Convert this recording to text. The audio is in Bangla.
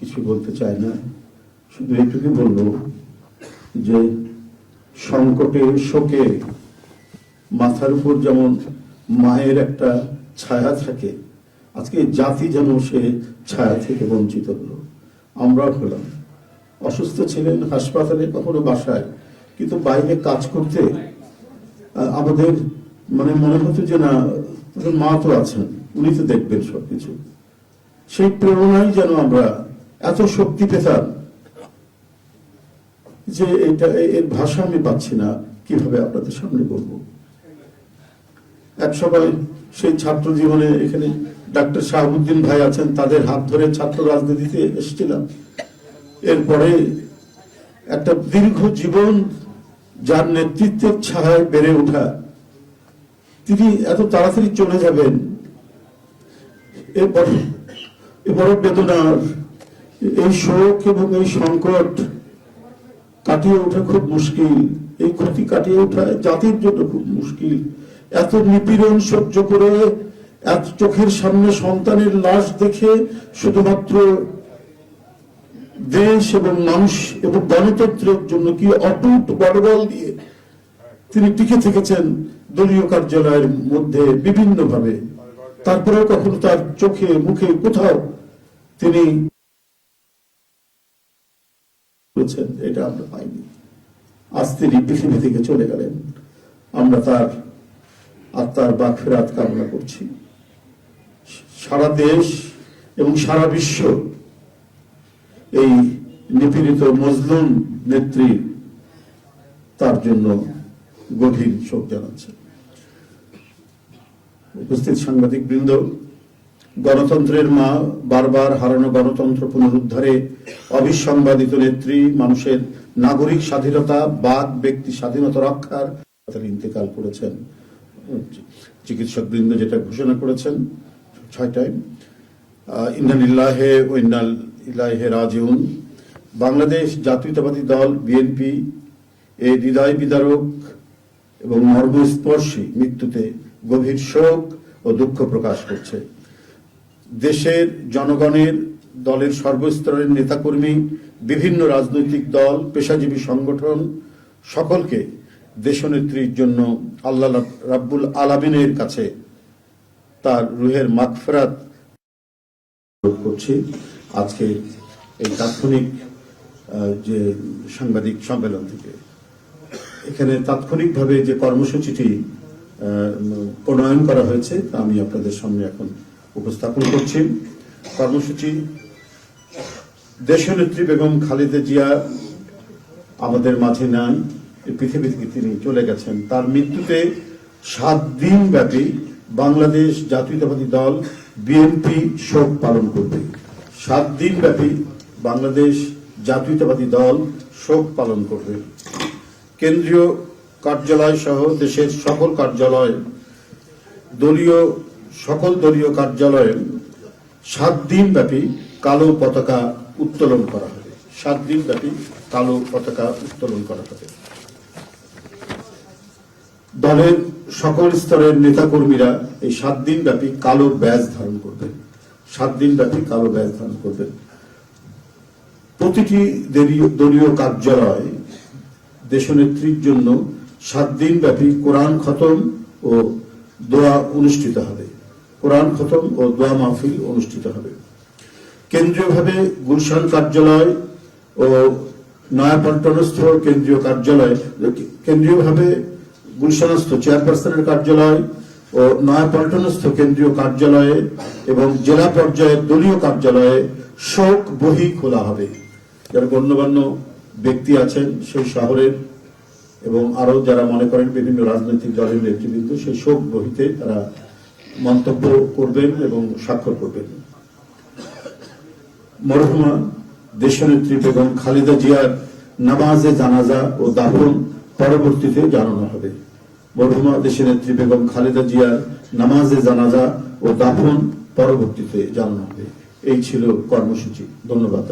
কিছু বলতে চাই না, শুধু এইটুকু বলবো যে সংকটে শোকে মাথার উপর যেমন মায়ের একটা ছায়া থাকে, আজকে জাতি যেন সে ছায়া থেকে বঞ্চিত হলো। আমরা হলাম, অসুস্থ ছিলেন হাসপাতালে, কখনো বাসায়, কিন্তু বাইরে কাজ করতে আমাদের মনে হতো যে না, মা তো আছেন, উনি তো দেখবেন সবকিছু। সেই প্রেরণাই যেন আমরা এত শক্তি পেতাম যে এটা এর ভাষা আমি পাচ্ছি না কিভাবে আপনাদের সামনে বলবো। এক সময় সেই ছাত্র জীবনে এখানে ডাক্তার শাহাবুদ্দিন ভাই আছেন, তাদের হাত ধরে ছাত্র রাজনীতিতে এসেছিলাম। এরপরে একটা দীর্ঘ জীবন যার নেতৃত্বের ছায়ায় বেড়ে ওঠা, তিনি এত তাড়াতাড়ি চলে যাবেন, এরপর বড় বেদনার এই শোক এবং এই সংকট কাটিয়ে ওঠা খুব মুশকিল। এই ক্ষতি কাটিয়ে ওঠা জাতির জন্য খুব মুশকিল। এত নিপীড়ন সহ্য করে, এত চোখের সামনে সন্তানের লাশ দেখে শুধুমাত্র দেশ এবং মানুষ এবং গণতন্ত্রের জন্য কি অটুট বড়বল দিয়ে তিনি টিকে থেকেছেন দলীয় কার্যালয়ের মধ্যে বিভিন্ন ভাবে। তারপরেও কখনো তার চোখে মুখে কোথাও তিনি এটা আমরা পাইনি। আজ তিনি পৃথিবী থেকে চলে গেলেন, আমরা তার আত্মার মাগফিরাত কামনা করছি। সারা দেশ এবং সারা বিশ্ব এই নিপীড়িত মজলুম নেত্রী তার জন্য গভীর শোক জানাচ্ছে। উপস্থিত সাংবাদিক বৃন্দ, গণতন্ত্রের মা, বারবার হারানো গণতন্ত্র পুনরুদ্ধারে অবিসংবাদিত নেত্রী, মানুষের নাগরিক স্বাধীনতা, বাক ব্যক্তি স্বাধীনতা রক্ষার ইন্তেকাল করেছেন। চিকিৎসক বৃন্দ যেটা ঘোষণা করেছেন 6টায়, ইন্না লিল্লাহি ওয়া ইন্না ইলাইহি রাজিউন। বাংলাদেশ জাতীয়তাবাদী দল বিএনপি এই হৃদয় বিদারক এবং মর্মস্পর্শী মৃত্যুতে গভীর শোক ও দুঃখ প্রকাশ করছে। দেশের জনগণের, দলের সর্বস্তরের নেতাকর্মী, বিভিন্ন রাজনৈতিক দল, পেশাজীবী সংগঠন সকলকে দেশনেত্রীর জন্য আল্লাহ রাব্বুল আলামিনের কাছে তার রুহের মাগফিরাত করছি। আজকে এই তাৎক্ষণিক যে সাংবাদিক সম্মেলন থেকে এখানে তাৎক্ষণিকভাবে যে কর্মসূচিটি প্রণয়ন করা হয়েছে তা আমি আপনাদের সামনে এখন উপস্থাপন করছি। কর্মসূচি: দেশনেত্রী বেগম খালেদা জিয়া আমাদের মাঝে নাই, পৃথিবী থেকে তিনি চলে গেছেন। তার মৃত্যুতে 7 দিন ব্যাপী বাংলাদেশ জাতীয়তাবাদী দল বিএনপি শোক পালন করবে। 7 দিন ব্যাপী বাংলাদেশ জাতীয়তাবাদী দল শোক পালন করবে। কেন্দ্রীয় কার্যালয় সহ দেশের সকল কার্যালয়, সকল দলীয় কার্যালয়ে 7 দিন ব্যাপী কালো পতাকা উত্তোলন করা হবে। 7 দিন ব্যাপী কালো পতাকা উত্তোলন করা হবে। দলের সকল স্তরের নেতাকর্মীরা এই 7 দিন ব্যাপী কালো ব্যাজ ধারণ করবেন। 7 দিন ব্যাপী কালো ব্যাজ ধারণ করবেন। প্রতিটি দলীয় কার্যালয় দেশনেত্রীর জন্য 7 দিন ব্যাপী কোরআন খতম ও দোয়া অনুষ্ঠিত হবে। কোরআন খতম ও দোয়া মাহফিল অনুষ্ঠিত হবে। কেন্দ্রীয়ভাবে গুলশান কার্যালয় ও নয়াপল্টনস্থ কেন্দ্রীয় কার্যালয়, কেন্দ্রীয়ভাবে গুলশানস্থ চেয়ারপারসনের কার্যালয় ও নয়াপল্টনস্থ কেন্দ্রীয় কার্যালয়ে এবং জেলা পর্যায়ের দলীয় কার্যালয়ে শোক বহি খোলা হবে। যারা গণ্যমান্য ব্যক্তি আছেন সেই শহরের এবং আরো যারা মনে করেন বিভিন্ন রাজনৈতিক দলের নেতৃবৃন্দ, সেই শোক বহিতে তারা মন্তব্য করবেন এবং স্বাক্ষর করবেন। মরহুমা দেশনেত্রী বেগম খালেদা জিয়ার নামাজে জানাজা ও দাফন পরবর্তীতে জানানো হবে। মরহুমা দেশনেত্রী বেগম খালেদা জিয়ার নামাজে জানাজা ও দাফন পরবর্তীতে জানানো হবে। এই ছিল কর্মসূচি। ধন্যবাদ।